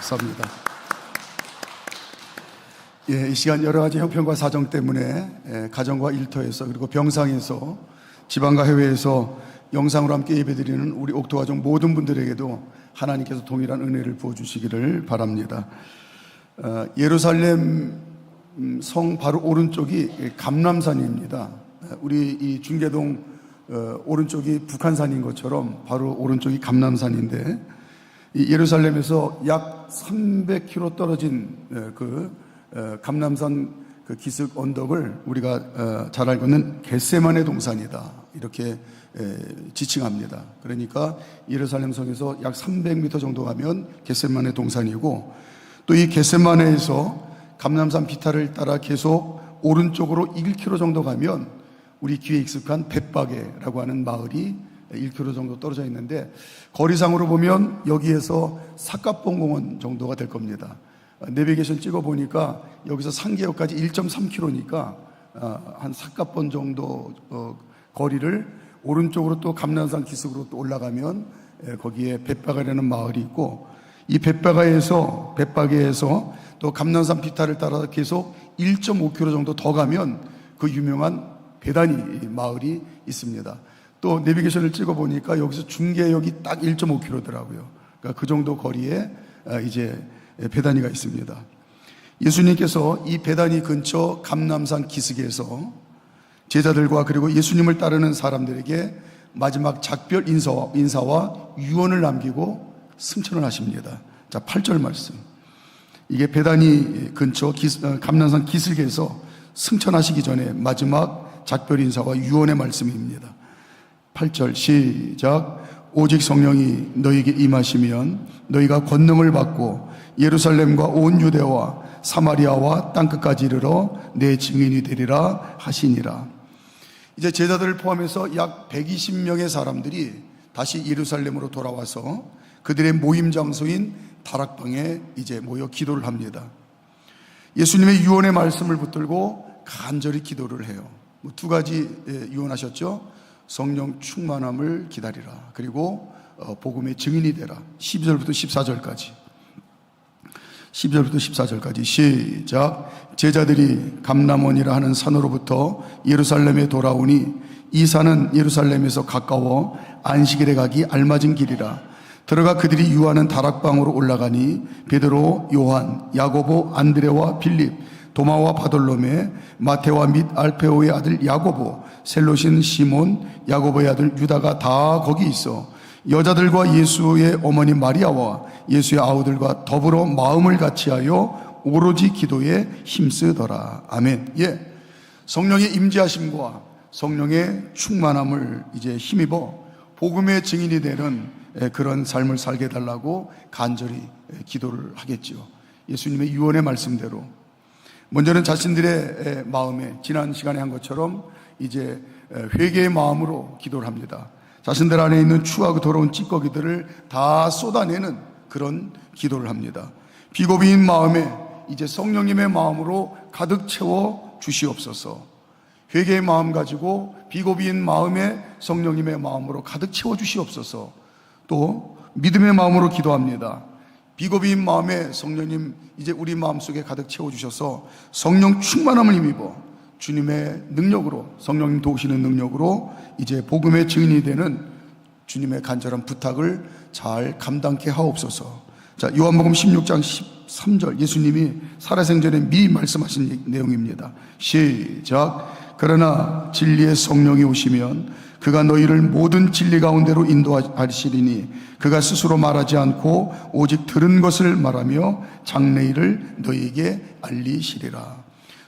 감사합니다. 예, 이 시간 여러 가지 형편과 사정 때문에 가정과 일터에서 그리고 병상에서 지방과 해외에서 영상으로 함께 예배드리는 우리 옥토가족 모든 분들에게도 하나님께서 동일한 은혜를 부어주시기를 바랍니다. 예루살렘 성 바로 오른쪽이 감람산입니다. 우리 이 중계동 오른쪽이 북한산인 것처럼 바로 오른쪽이 감람산인데, 이 예루살렘에서 약 300km 떨어진 감람산 그 기슭 언덕을 우리가 잘 알고 있는 겟세마네 동산이다, 이렇게 지칭합니다. 그러니까 예루살렘 성에서 약 300m 정도 가면 겟세마네 동산이고, 또 이 겟세마네에서 감람산 비탈을 따라 계속 오른쪽으로 1km 정도 가면 우리 귀에 익숙한 벳바게라고 하는 마을이 1km 정도 떨어져 있는데, 거리상으로 보면 여기에서 삿갓봉공원 정도가 될 겁니다. 내비게이션 찍어 보니까 여기서 상계역까지 1.3km니까 한 삿갓봉 정도 거리를 오른쪽으로 또 감람산 기슭으로 또 올라가면 거기에 벳바게라는 마을이 있고, 이 벳바게에서 또 감람산 비탈을 따라 계속 1.5km 정도 더 가면 그 유명한 베다니 마을이 있습니다. 또 내비게이션을 찍어 보니까 여기서 중계역이 딱 1.5km더라고요. 그러니까 그 정도 거리에 이제 베다니가 있습니다. 예수님께서 이 베다니 근처 감람산 기슭에서 제자들과 그리고 예수님을 따르는 사람들에게 마지막 작별 인사와 유언을 남기고 승천을 하십니다. 자, 8절 말씀. 이게 베다니 근처 감람산 기슭에서 승천하시기 전에 마지막 작별 인사와 유언의 말씀입니다. 8절 시작. 오직 성령이 너희에게 임하시면 너희가 권능을 받고 예루살렘과 온 유대와 사마리아와 땅끝까지 이르러 내 증인이 되리라 하시니라. 이제 제자들을 포함해서 약 120명의 사람들이 다시 예루살렘으로 돌아와서 그들의 모임 장소인 다락방에 이제 모여 기도를 합니다. 예수님의 유언의 말씀을 붙들고 간절히 기도를 해요. 두 가지 유언하셨죠. 성령 충만함을 기다리라, 그리고 복음의 증인이 되라. 12절부터 14절까지 시작. 제자들이 감람원이라 하는 산으로부터 예루살렘에 돌아오니 이 산은 예루살렘에서 가까워 안식일에 가기 알맞은 길이라. 들어가 그들이 유하는 다락방으로 올라가니 베드로, 요한, 야고보, 안드레와 빌립, 도마와 바돌로메, 마테와 및 알페오의 아들 야고보, 셀롯인 시몬, 야고보의 아들 유다가 다 거기 있어 여자들과 예수의 어머니 마리아와 예수의 아우들과 더불어 마음을 같이하여 오로지 기도에 힘쓰더라. 아멘. 예, 성령의 임재하심과 성령의 충만함을 이제 힘입어 복음의 증인이 되는 그런 삶을 살게 해달라고 간절히 기도를 하겠지요. 예수님의 유언의 말씀대로 먼저는 자신들의 마음에 지난 시간에 한 것처럼 이제 회개의 마음으로 기도를 합니다. 자신들 안에 있는 추하고 더러운 찌꺼기들을 다 쏟아내는 그런 기도를 합니다. 비고비인 마음에 이제 성령님의 마음으로 가득 채워 주시옵소서. 회개의 마음 가지고 비고비인 마음에 성령님의 마음으로 가득 채워 주시옵소서. 또 믿음의 마음으로 기도합니다. 비고비인 마음에 성령님 이제 우리 마음속에 가득 채워주셔서 성령 충만함을 힘입어 주님의 능력으로, 성령님 도우시는 능력으로 이제 복음의 증인이 되는 주님의 간절한 부탁을 잘 감당케 하옵소서. 자, 요한복음 16장 13절 예수님이 살아생전에 미리 말씀하신 내용입니다. 시작. 그러나 진리의 성령이 오시면 그가 너희를 모든 진리 가운데로 인도하시리니 그가 스스로 말하지 않고 오직 들은 것을 말하며 장래일을 너희에게 알리시리라.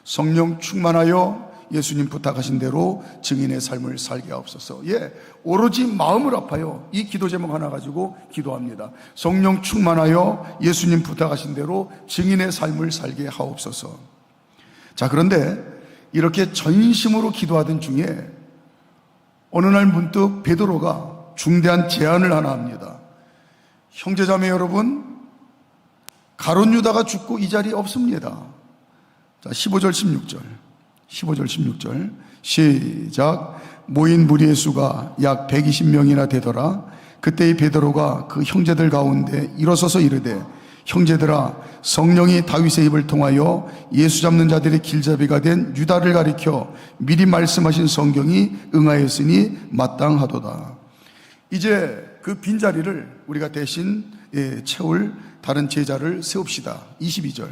성령 충만하여 예수님 부탁하신 대로 증인의 삶을 살게 하옵소서. 예, 오로지 마음을 아파요. 이 기도 제목 하나 가지고 기도합니다. 성령 충만하여 예수님 부탁하신 대로 증인의 삶을 살게 하옵소서. 자, 그런데 이렇게 전심으로 기도하던 중에 어느 날 문득 베드로가 중대한 제안을 하나 합니다. 형제자매 여러분, 가룟 유다가 죽고 이 자리에 없습니다. 자, 15절 16절 시작. 모인 무리의 수가 약 120명이나 되더라. 그때 이 베드로가 그 형제들 가운데 일어서서 이르되 형제들아, 성령이 다윗의 입을 통하여 예수 잡는 자들의 길잡이가 된 유다를 가리켜 미리 말씀하신 성경이 응하였으니 마땅하도다. 이제 그 빈자리를 우리가 대신 채울 다른 제자를 세웁시다. 22절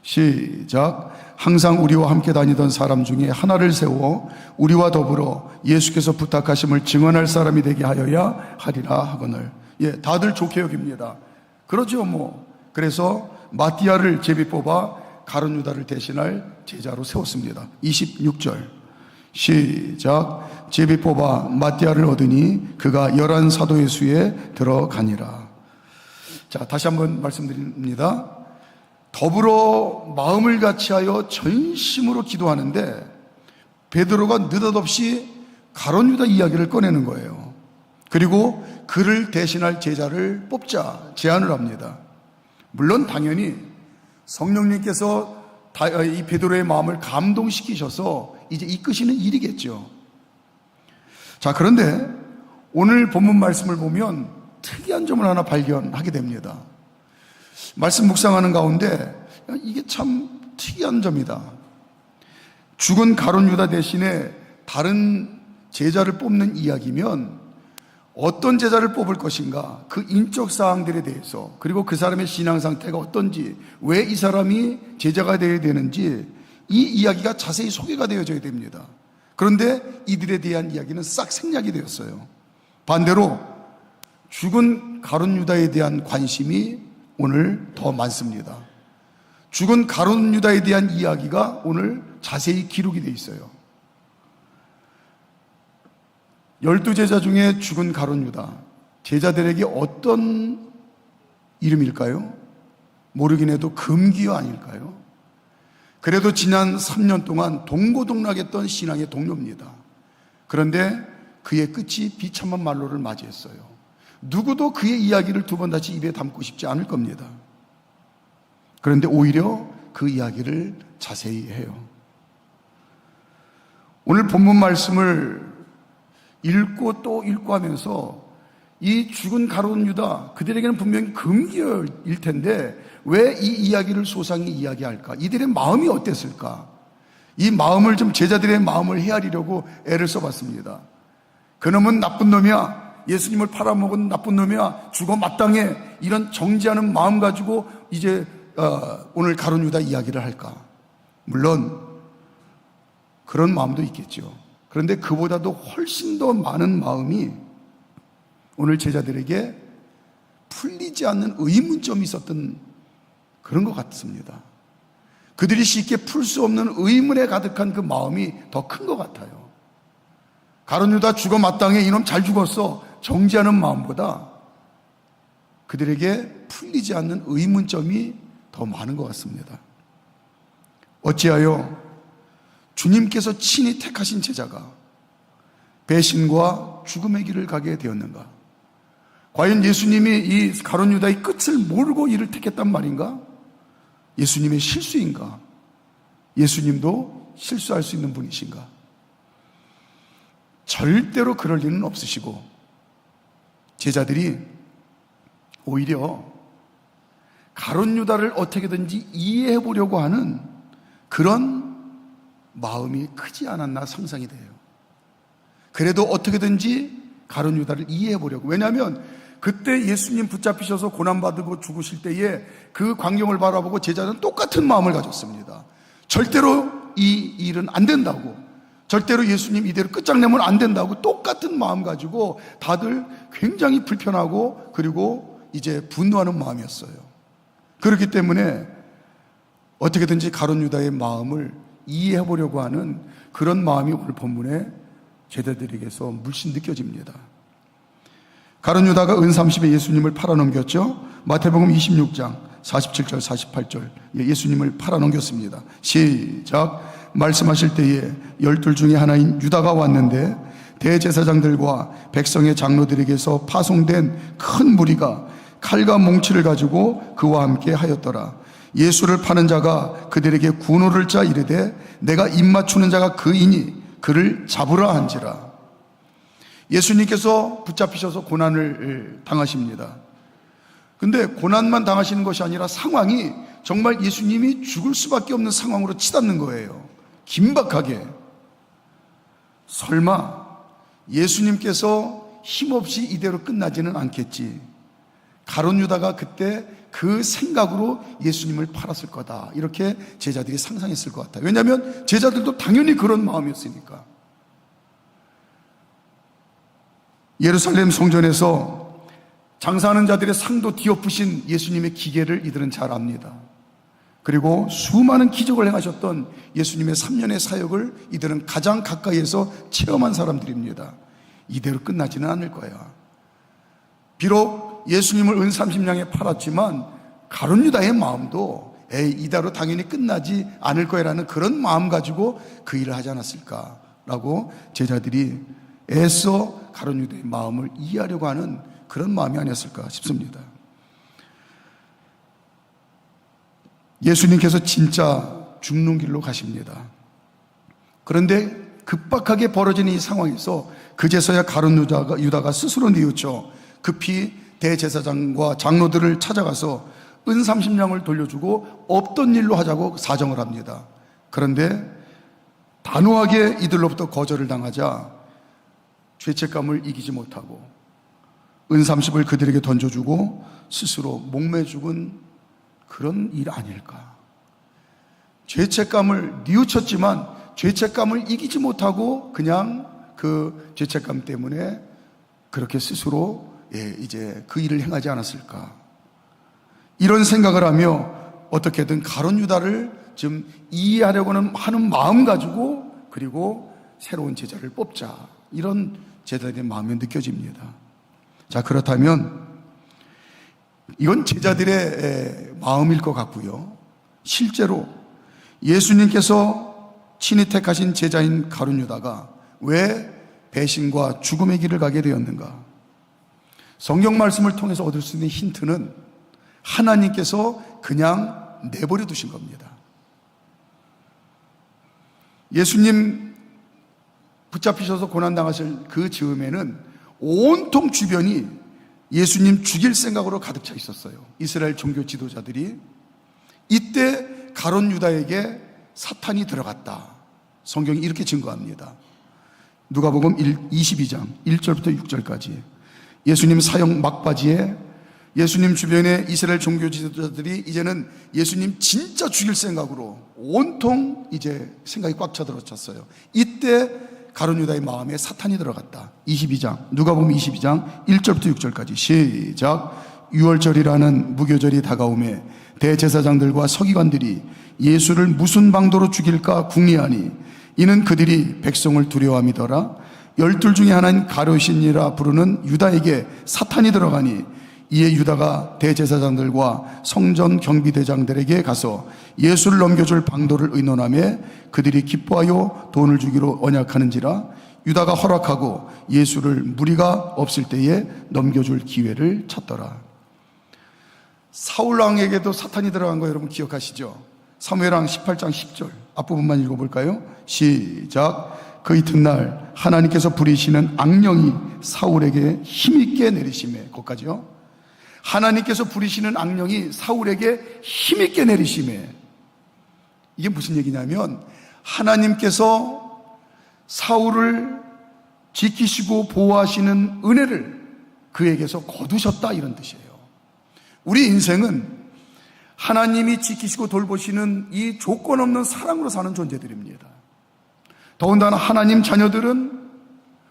시작. 항상 우리와 함께 다니던 사람 중에 하나를 세워 우리와 더불어 예수께서 부탁하심을 증언할 사람이 되게 하여야 하리라 하거늘. 다들 좋게 여깁니다. 그러죠 뭐. 그래서 마띠아를 제비 뽑아 가룟 유다를 대신할 제자로 세웠습니다. 26절 시작. 제비 뽑아 마띠아를 얻으니 그가 11 사도의 수에 들어가니라. 자, 다시 한번 말씀드립니다. 더불어 마음을 같이하여 전심으로 기도하는데 베드로가 느닷없이 가룟 유다 이야기를 꺼내는 거예요. 그리고 그를 대신할 제자를 뽑자 제안을 합니다. 물론 당연히 성령님께서 이 베드로의 마음을 감동시키셔서 이제 이끄시는 일이겠죠. 자, 그런데 오늘 본문 말씀을 보면 특이한 점을 하나 발견하게 됩니다. 말씀 묵상하는 가운데 이게 참 특이한 점이다. 죽은 가룟 유다 대신에 다른 제자를 뽑는 이야기면 어떤 제자를 뽑을 것인가, 그 인적 사항들에 대해서, 그리고 그 사람의 신앙 상태가 어떤지, 왜 이 사람이 제자가 되어야 되는지 이 이야기가 자세히 소개가 되어져야 됩니다. 그런데 이들에 대한 이야기는 싹 생략이 되었어요. 반대로 죽은 가룟 유다에 대한 관심이 오늘 더 많습니다. 죽은 가룟 유다에 대한 이야기가 오늘 자세히 기록이 되어 있어요. 12제자 중에 죽은 가룟 유다, 제자들에게 어떤 이름일까요? 모르긴 해도 금기어 아닐까요? 그래도 지난 3년 동안 동고동락했던 신앙의 동료입니다. 그런데 그의 끝이 비참한 말로를 맞이했어요. 누구도 그의 이야기를 두 번 다시 입에 담고 싶지 않을 겁니다. 그런데 오히려 그 이야기를 자세히 해요. 오늘 본문 말씀을 읽고 또 읽고 하면서 이 죽은 가룟 유다, 그들에게는 분명히 금기어일 텐데 왜 이 이야기를 소상히 이야기할까? 이들의 마음이 어땠을까? 이 마음을 좀, 제자들의 마음을 헤아리려고 애를 써봤습니다. 그놈은 나쁜 놈이야, 예수님을 팔아먹은 나쁜 놈이야, 죽어 마땅해, 이런 정지하는 마음 가지고 이제 오늘 가룟 유다 이야기를 할까? 물론 그런 마음도 있겠죠. 그런데 그보다도 훨씬 더 많은 마음이 오늘 제자들에게 풀리지 않는 의문점이 있었던 그런 것 같습니다. 그들이 쉽게 풀 수 없는 의문에 가득한 그 마음이 더 큰 것 같아요. 가룟 유다 죽어 마땅해, 이놈 잘 죽었어, 정지하는 마음보다 그들에게 풀리지 않는 의문점이 더 많은 것 같습니다. 어찌하여 주님께서 친히 택하신 제자가 배신과 죽음의 길을 가게 되었는가? 과연 예수님이 이 가룟 유다의 끝을 모르고 이를 택했단 말인가? 예수님의 실수인가? 예수님도 실수할 수 있는 분이신가? 절대로 그럴 일은 없으시고 제자들이 오히려 가룟 유다를 어떻게든지 이해해 보려고 하는 그런 마음이 크지 않았나 상상이 돼요. 그래도 어떻게든지 가룟 유다를 이해해 보려고. 왜냐하면 그때 예수님 붙잡히셔서 고난받고 죽으실 때에 그 광경을 바라보고 제자는 똑같은 마음을 가졌습니다. 절대로 이 일은 안 된다고, 절대로 예수님 이대로 끝장내면 안 된다고 똑같은 마음 가지고 다들 굉장히 불편하고 그리고 이제 분노하는 마음이었어요. 그렇기 때문에 어떻게든지 가룟 유다의 마음을 이해해 보려고 하는 그런 마음이 오늘 본문에 제자들에게서 물씬 느껴집니다. 가룟 유다가 은 30에 예수님을 팔아넘겼죠. 마태복음 26장 47절 48절 예수님을 팔아넘겼습니다. 시작. 말씀하실 때에 12 중에 하나인 유다가 왔는데 대제사장들과 백성의 장로들에게서 파송된 큰 무리가 칼과 몽치를 가지고 그와 함께 하였더라. 예수를 파는 자가 그들에게 군호를 짜 이르되 내가 입 맞추는 자가 그이니 그를 잡으라 한지라. 예수님께서 붙잡히셔서 고난을 당하십니다. 근데 고난만 당하시는 것이 아니라 상황이 정말 예수님이 죽을 수밖에 없는 상황으로 치닫는 거예요. 긴박하게. 설마 예수님께서 힘없이 이대로 끝나지는 않겠지. 가룟 유다가 그때 그 생각으로 예수님을 팔았을 거다, 이렇게 제자들이 상상했을 것 같아요. 왜냐하면 제자들도 당연히 그런 마음이었으니까. 예루살렘 성전에서 장사하는 자들의 상도 뒤엎으신 예수님의 기계를 이들은 잘 압니다. 그리고 수많은 기적을 행하셨던 예수님의 3년의 사역을 이들은 가장 가까이에서 체험한 사람들입니다. 이대로 끝나지는 않을 거야. 비록 예수님을 은 30냥에 팔았지만 가룟 유다의 마음도 이대로 당연히 끝나지 않을 거야라는 그런 마음 가지고 그 일을 하지 않았을까라고 제자들이 애써 가룟 유다의 마음을 이해하려고 하는 그런 마음이 아니었을까 싶습니다. 예수님께서 진짜 죽는 길로 가십니다. 그런데 급박하게 벌어지는 이 상황에서 그제서야 가룟 유다가 스스로 뉘우쳐 급히 대제사장과 장로들을 찾아가서 은 30냥을 돌려주고 없던 일로 하자고 사정을 합니다. 그런데 단호하게 이들로부터 거절을 당하자 죄책감을 이기지 못하고 은 30을 그들에게 던져주고 스스로 목매 죽은 그런 일 아닐까. 죄책감을 뉘우쳤지만 죄책감을 이기지 못하고 그냥 그 죄책감 때문에 그렇게 스스로 이제 그 일을 행하지 않았을까. 이런 생각을 하며 어떻게든 가룟 유다를 좀 이해하려고는 하는 마음 가지고 그리고 새로운 제자를 뽑자, 이런 제자들의 마음이 느껴집니다. 자, 그렇다면 이건 제자들의 마음일 것 같고요. 실제로 예수님께서 친히 택하신 제자인 가룟 유다가 왜 배신과 죽음의 길을 가게 되었는가? 성경 말씀을 통해서 얻을 수 있는 힌트는 하나님께서 그냥 내버려 두신 겁니다. 예수님 붙잡히셔서 고난당하실 그 즈음에는 온통 주변이 예수님 죽일 생각으로 가득 차 있었어요. 이스라엘 종교 지도자들이. 이때 가룟 유다에게 사탄이 들어갔다, 성경이 이렇게 증거합니다. 누가복음 22장 1절부터 6절까지. 예수님 사역 막바지에 예수님 주변에 이스라엘 종교 지도자들이 이제는 예수님 진짜 죽일 생각으로 온통 이제 생각이 꽉 차들어찼어요. 이때 가룟 유다의 마음에 사탄이 들어갔다. 22장, 누가복음 22장 1절부터 6절까지 시작. 유월절이라는 무교절이 다가오매 대제사장들과 서기관들이 예수를 무슨 방도로 죽일까 궁리하니 이는 그들이 백성을 두려워함이더라. 12 중에 하나인 가룟이라 부르는 유다에게 사탄이 들어가니 이에 유다가 대제사장들과 성전 경비대장들에게 가서 예수를 넘겨줄 방도를 의논하며 그들이 기뻐하여 돈을 주기로 언약하는지라. 유다가 허락하고 예수를 무리가 없을 때에 넘겨줄 기회를 찾더라. 사울왕에게도 사탄이 들어간 거 여러분 기억하시죠? 사무엘왕 18장 10절 앞부분만 읽어볼까요? 시작. 그 이튿날 하나님께서 부리시는 악령이 사울에게 힘있게 내리시매. 거기까지요. 하나님께서 부리시는 악령이 사울에게 힘있게 내리시매. 이게 무슨 얘기냐면 하나님께서 사울을 지키시고 보호하시는 은혜를 그에게서 거두셨다, 이런 뜻이에요. 우리 인생은 하나님이 지키시고 돌보시는 이 조건 없는 사랑으로 사는 존재들입니다. 더군다나 하나님 자녀들은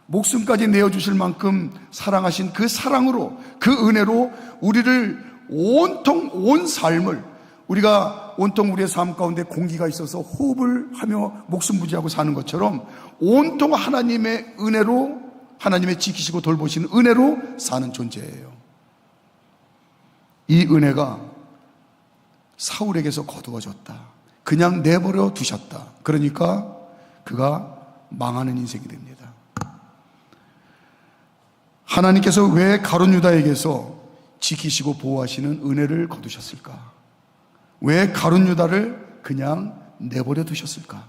목숨까지 내어주실 만큼 사랑하신 그 사랑으로, 그 은혜로 우리를 온통 온 삶을, 우리가 온통 우리의 삶 가운데 공기가 있어서 호흡을 하며 목숨 부지하고 사는 것처럼 온통 하나님의 은혜로, 하나님의 지키시고 돌보시는 은혜로 사는 존재예요. 이 은혜가 사울에게서 거두어졌다. 그냥 내버려 두셨다. 그러니까 그가 망하는 인생이 됩니다. 하나님께서 왜 가룟 유다에게서 지키시고 보호하시는 은혜를 거두셨을까? 왜 가룟 유다를 그냥 내버려 두셨을까?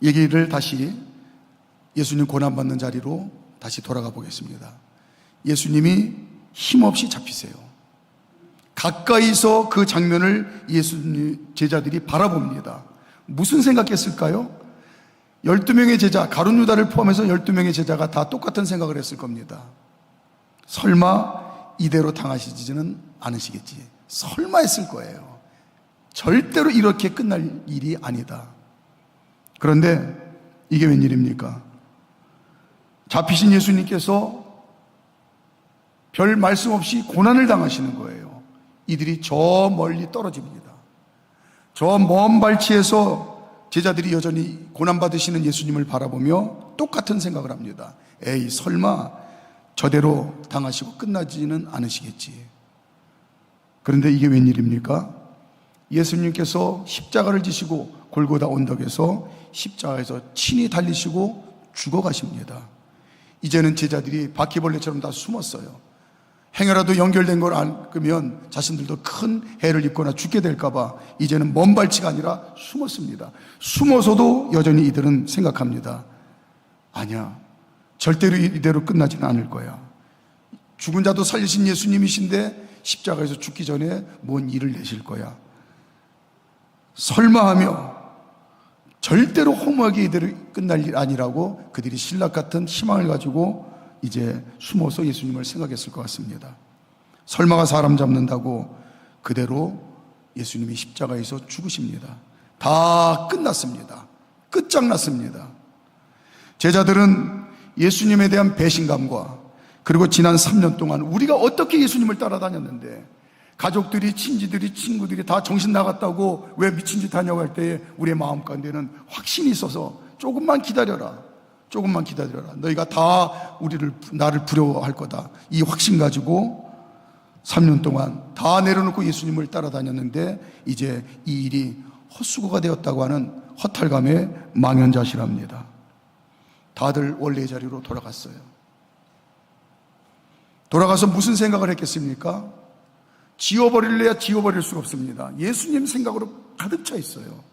얘기를 다시 예수님 고난받는 자리로 다시 돌아가 보겠습니다. 예수님이 힘없이 잡히세요. 가까이서 그 장면을 예수님 제자들이 바라봅니다. 무슨 생각했을까요? 12명의 제자, 가룟 유다를 포함해서 12명의 제자가 다 똑같은 생각을 했을 겁니다. 설마 이대로 당하시지는 않으시겠지. 설마 했을 거예요. 절대로 이렇게 끝날 일이 아니다. 그런데 이게 웬일입니까? 잡히신 예수님께서 별 말씀 없이 고난을 당하시는 거예요. 이들이 저 멀리 떨어집니다. 저 먼 발치에서 제자들이 여전히 고난받으시는 예수님을 바라보며 똑같은 생각을 합니다. 에이, 설마 저대로 당하시고 끝나지는 않으시겠지. 그런데 이게 웬일입니까? 예수님께서 십자가를 지시고 골고다 언덕에서 십자가에서 친히 달리시고 죽어가십니다. 이제는 제자들이 바퀴벌레처럼 다 숨었어요. 행여라도 연결된 걸 알면 자신들도 큰 해를 입거나 죽게 될까봐 이제는 먼 발치가 아니라 숨었습니다. 숨어서도 여전히 이들은 생각합니다. 아니야, 절대로 이대로 끝나지는 않을 거야. 죽은 자도 살리신 예수님이신데 십자가에서 죽기 전에 뭔 일을 내실 거야. 설마 하며 절대로 허무하게 이대로 끝날 일 아니라고 그들이 신락 같은 희망을 가지고 이제 숨어서 예수님을 생각했을 것 같습니다. 설마가 사람 잡는다고 그대로 예수님이 십자가에서 죽으십니다. 다 끝났습니다. 끝장났습니다. 제자들은 예수님에 대한 배신감과 그리고 지난 3년 동안 우리가 어떻게 예수님을 따라다녔는데 가족들이, 친지들이, 친구들이 다 정신 나갔다고 왜 미친 짓 하냐고 할 때에 우리의 마음 가운데는 확신이 있어서 조금만 기다려라. 조금만 기다려라. 너희가 다 나를 부러워할 거다. 이 확신 가지고 3년 동안 다 내려놓고 예수님을 따라다녔는데 이제 이 일이 헛수고가 되었다고 하는 허탈감에 망연자실합니다. 다들 원래의 자리로 돌아갔어요. 돌아가서 무슨 생각을 했겠습니까? 지워버릴래야 지워버릴 수가 없습니다. 예수님 생각으로 가득 차 있어요.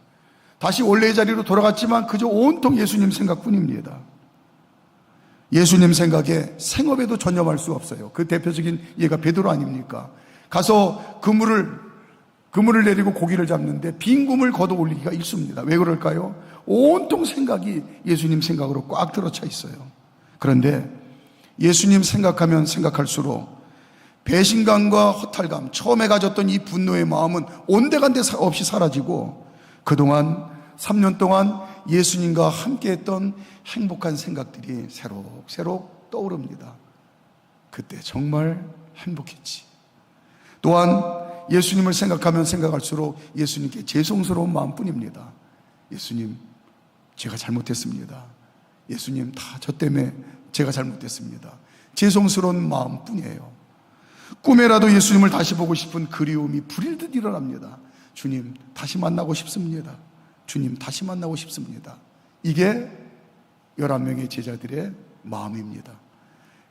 다시 원래의 자리로 돌아갔지만 그저 온통 예수님 생각뿐입니다. 예수님 생각에 생업에도 전념할 수 없어요. 그 대표적인 예가 베드로 아닙니까? 가서 그물을 내리고 고기를 잡는데 빈 그물 걷어 올리기가 일쑤입니다. 왜 그럴까요? 온통 생각이 예수님 생각으로 꽉 들어차 있어요. 그런데 예수님 생각하면 생각할수록 배신감과 허탈감, 처음에 가졌던 이 분노의 마음은 온데간데 없이 사라지고 그동안 3년 동안 예수님과 함께했던 행복한 생각들이 새록새록 떠오릅니다. 그때 정말 행복했지. 또한 예수님을 생각하면 생각할수록 예수님께 죄송스러운 마음뿐입니다. 예수님, 제가 잘못했습니다. 예수님, 다 저 때문에 제가 잘못했습니다. 죄송스러운 마음뿐이에요. 꿈에라도 예수님을 다시 보고 싶은 그리움이 불일듯 일어납니다. 주님, 다시 만나고 싶습니다. 주님, 다시 만나고 싶습니다. 이게 11명의 제자들의 마음입니다.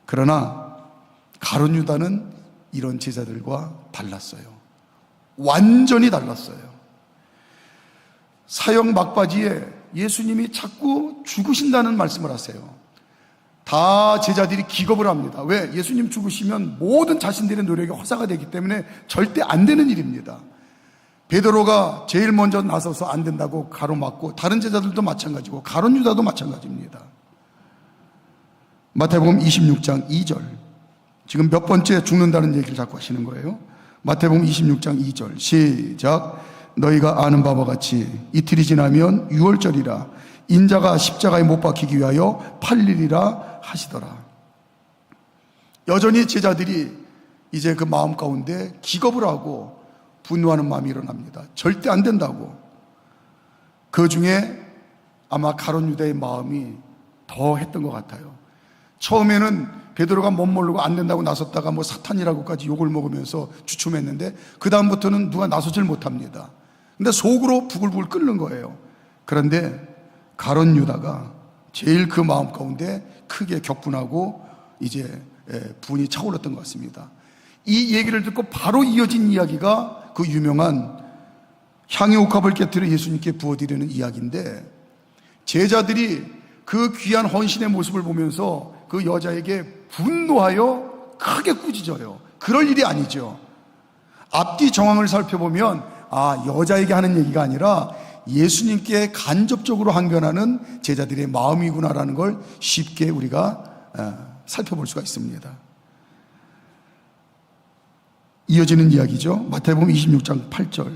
그러나 가룟 유다는 이런 제자들과 달랐어요. 완전히 달랐어요. 사형 막바지에 예수님이 자꾸 죽으신다는 말씀을 하세요. 다 제자들이 기겁을 합니다. 왜? 예수님 죽으시면 모든 자신들의 노력이 허사가 되기 때문에 절대 안 되는 일입니다. 베드로가 제일 먼저 나서서 안 된다고 가로막고 다른 제자들도 마찬가지고 가룟 유다도 마찬가지입니다. 마태복음 26장 2절, 지금 몇 번째 죽는다는 얘기를 자꾸 하시는 거예요. 마태복음 26장 2절 시작. 너희가 아는 바와 같이 이틀이 지나면 유월절이라 인자가 십자가에 못 박히기 위하여 팔리리라 하시더라. 여전히 제자들이 이제 그 마음 가운데 기겁을 하고 분노하는 마음이 일어납니다. 절대 안 된다고. 그 중에 아마 가룟 유다의 마음이 더 했던 것 같아요. 처음에는 베드로가 못 모르고 안 된다고 나섰다가 뭐 사탄이라고까지 욕을 먹으면서 주춤했는데 그 다음부터는 누가 나서질 못합니다. 근데 속으로 부글부글 끓는 거예요. 그런데 가룟 유다가 제일 그 마음 가운데 크게 격분하고 이제 분이 차올랐던 것 같습니다. 이 얘기를 듣고 바로 이어진 이야기가 그 유명한 향유 옥합을 깨뜨려 예수님께 부어드리는 이야기인데, 제자들이 그 귀한 헌신의 모습을 보면서 그 여자에게 분노하여 크게 꾸짖어요. 그럴 일이 아니죠. 앞뒤 정황을 살펴보면 여자에게 하는 얘기가 아니라 예수님께 간접적으로 항변하는 제자들의 마음이구나라는 걸 쉽게 우리가 살펴볼 수가 있습니다. 이어지는 이야기죠. 마태복음 26장 8절.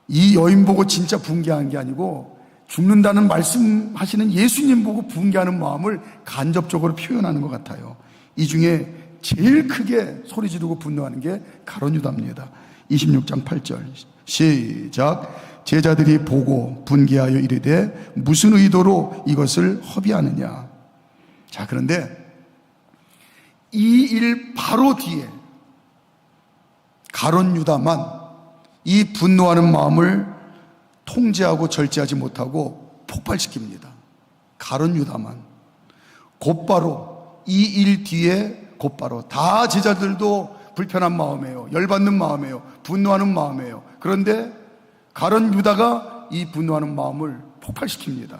이 여인 보고 진짜 분개한 게 아니고 죽는다는 말씀하시는 예수님 보고 분개하는 마음을 간접적으로 표현하는 것 같아요. 이 중에 제일 크게 소리 지르고 분노하는 게 가룟 유다입니다. 26장 8절 시작. 제자들이 보고 분개하여 이르되 무슨 의도로 이것을 허비하느냐. 자, 그런데 이 일 바로 뒤에 가룟 유다만 이 분노하는 마음을 통제하고 절제하지 못하고 폭발시킵니다. 가룟 유다만 곧바로 이 일 뒤에 곧바로 다 제자들도 불편한 마음이에요. 열받는 마음이에요. 분노하는 마음이에요. 그런데 가룟 유다가 이 분노하는 마음을 폭발시킵니다.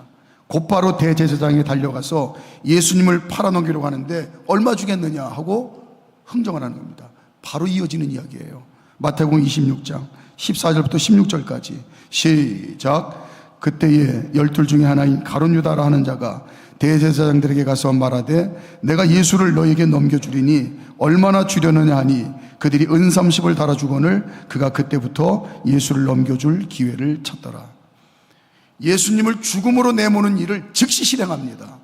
곧바로 대제사장에 달려가서 예수님을 팔아넘기려고 하는데 얼마 주겠느냐 하고 흥정을 하는 겁니다. 바로 이어지는 이야기예요. 마태복음 26장 14절부터 16절까지 시작. 그때에 12 중에 하나인 가룟 유다라 하는 자가 대제사장들에게 가서 말하되 내가 예수를 너에게 넘겨주리니 얼마나 주려느냐 하니 그들이 은 30을 달아주거늘 그가 그때부터 예수를 넘겨줄 기회를 찾더라. 예수님을 죽음으로 내모는 일을 즉시 실행합니다.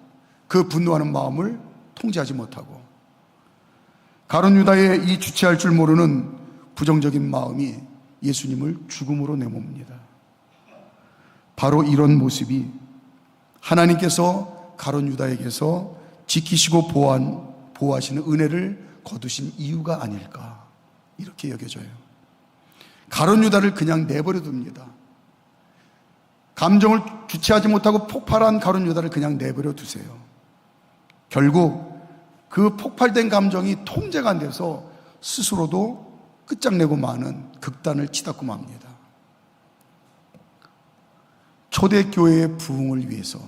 그 분노하는 마음을 통제하지 못하고 가룟 유다의 이 주체할 줄 모르는 부정적인 마음이 예수님을 죽음으로 내몹니다. 바로 이런 모습이 하나님께서 가룟 유다에게서 지키시고 보호하시는 은혜를 거두신 이유가 아닐까 이렇게 여겨져요. 가룟 유다를 그냥 내버려 둡니다. 감정을 주체하지 못하고 폭발한 가룟 유다를 그냥 내버려 두세요. 결국 그 폭발된 감정이 통제가 안 돼서 스스로도 끝장내고 마는 극단을 치닫고 맙니다. 초대교회의 부흥을 위해서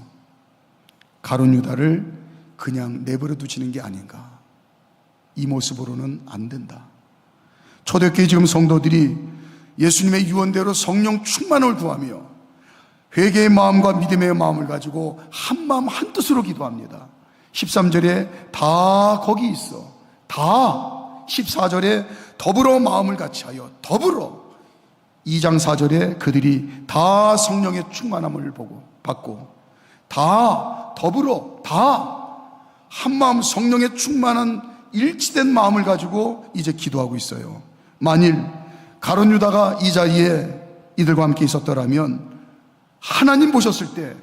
가룟 유다를 그냥 내버려 두시는 게 아닌가. 이 모습으로는 안 된다. 초대교회 지금 성도들이 예수님의 유언대로 성령 충만을 구하며 회개의 마음과 믿음의 마음을 가지고 한 마음 한 뜻으로 기도합니다. 13절에 다 거기 있어. 다 14절에 더불어 마음을 같이하여 더불어 2장 4절에 그들이 다 성령의 충만함을 받고 다 더불어 다 한마음 성령의 충만한 일치된 마음을 가지고 이제 기도하고 있어요. 만일 가룟 유다가 이 자리에 이들과 함께 있었더라면 하나님 보셨을 때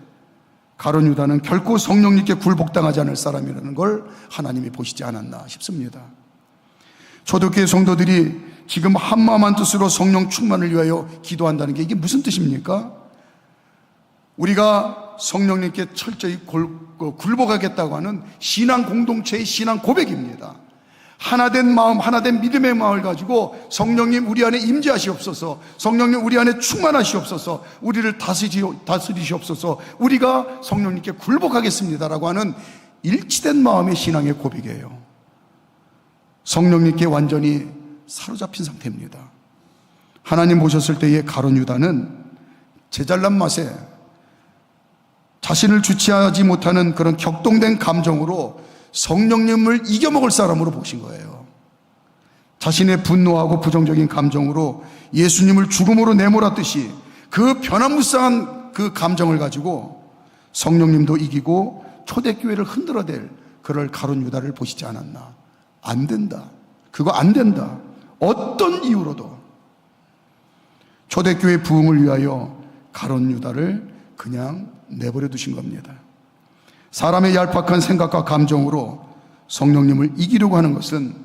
가룟 유다는 결코 성령님께 굴복당하지 않을 사람이라는 걸 하나님이 보시지 않았나 싶습니다. 초대교회 성도들이 지금 한마음 한뜻으로 성령 충만을 위하여 기도한다는 게 이게 무슨 뜻입니까? 우리가 성령님께 철저히 굴복하겠다고 하는 신앙 공동체의 신앙 고백입니다. 하나된 마음, 하나된 믿음의 마음을 가지고 성령님 우리 안에 임재하시옵소서, 성령님 우리 안에 충만하시옵소서, 우리를 다스리시옵소서, 우리가 성령님께 굴복하겠습니다라고 하는 일치된 마음의 신앙의 고백이에요. 성령님께 완전히 사로잡힌 상태입니다. 하나님 보셨을 때의 가룟 유다는 제잘난 맛에 자신을 주체하지 못하는 그런 격동된 감정으로 성령님을 이겨먹을 사람으로 보신 거예요. 자신의 분노하고 부정적인 감정으로 예수님을 죽음으로 내몰았듯이 그 변화무쌍한 그 감정을 가지고 성령님도 이기고 초대교회를 흔들어댈 그럴 가룟 유다를 보시지 않았나. 안 된다. 그거 안 된다. 어떤 이유로도 초대교회 부흥을 위하여 가룟 유다를 그냥 내버려 두신 겁니다. 사람의 얄팍한 생각과 감정으로 성령님을 이기려고 하는 것은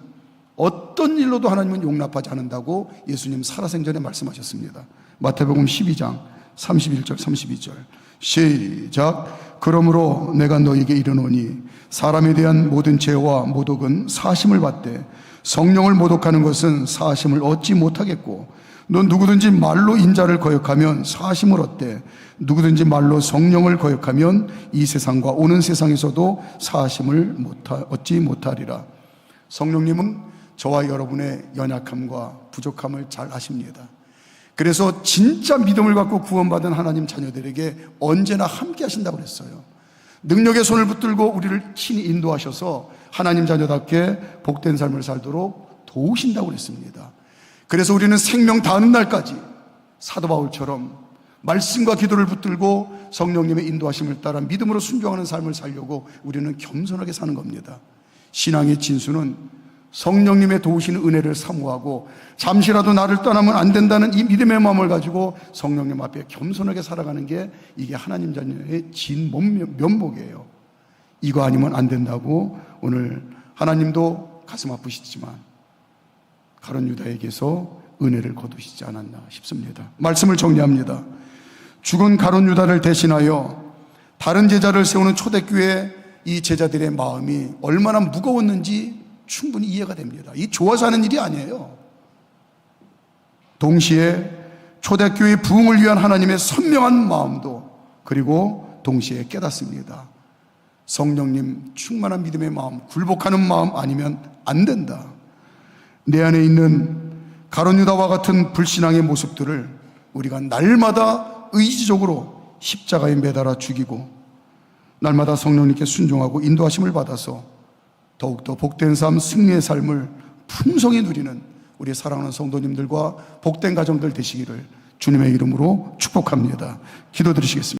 어떤 일로도 하나님은 용납하지 않는다고 예수님 살아생전에 말씀하셨습니다. 마태복음 12장 31절 32절 시작. 그러므로 내가 너에게 이르노니 사람에 대한 모든 죄와 모독은 사심을 받되 성령을 모독하는 것은 사심을 얻지 못하겠고 너 누구든지 말로 인자를 거역하면 사심을 얻되 누구든지 말로 성령을 거역하면 이 세상과 오는 세상에서도 사심을 얻지 못하리라. 성령님은 저와 여러분의 연약함과 부족함을 잘 아십니다. 그래서 진짜 믿음을 갖고 구원받은 하나님 자녀들에게 언제나 함께 하신다고 그랬어요. 능력의 손을 붙들고 우리를 친히 인도하셔서 하나님 자녀답게 복된 삶을 살도록 도우신다고 그랬습니다. 그래서 우리는 생명 다하는 날까지 사도 바울처럼 말씀과 기도를 붙들고 성령님의 인도하심을 따라 믿음으로 순종하는 삶을 살려고 우리는 겸손하게 사는 겁니다. 신앙의 진수는 성령님의 도우시는 은혜를 사모하고 잠시라도 나를 떠나면 안 된다는 이 믿음의 마음을 가지고 성령님 앞에 겸손하게 살아가는 게 이게 하나님 자녀의 면목이에요. 이거 아니면 안 된다고 오늘 하나님도 가슴 아프시지만 가룟 유다에게서 은혜를 거두시지 않았나 싶습니다. 말씀을 정리합니다. 죽은 가룟 유다를 대신하여 다른 제자를 세우는 초대교회 이 제자들의 마음이 얼마나 무거웠는지 충분히 이해가 됩니다. 이 좋아서 하는 일이 아니에요. 동시에 초대교회의 부흥을 위한 하나님의 선명한 마음도 그리고 동시에 깨닫습니다. 성령님 충만한 믿음의 마음, 굴복하는 마음 아니면 안 된다. 내 안에 있는 가룟 유다와 같은 불신앙의 모습들을 우리가 날마다 의지적으로 십자가에 매달아 죽이고 날마다 성령님께 순종하고 인도하심을 받아서 더욱더 복된 삶, 승리의 삶을 풍성히 누리는 우리 사랑하는 성도님들과 복된 가정들 되시기를 주님의 이름으로 축복합니다. 기도드리시겠습니다.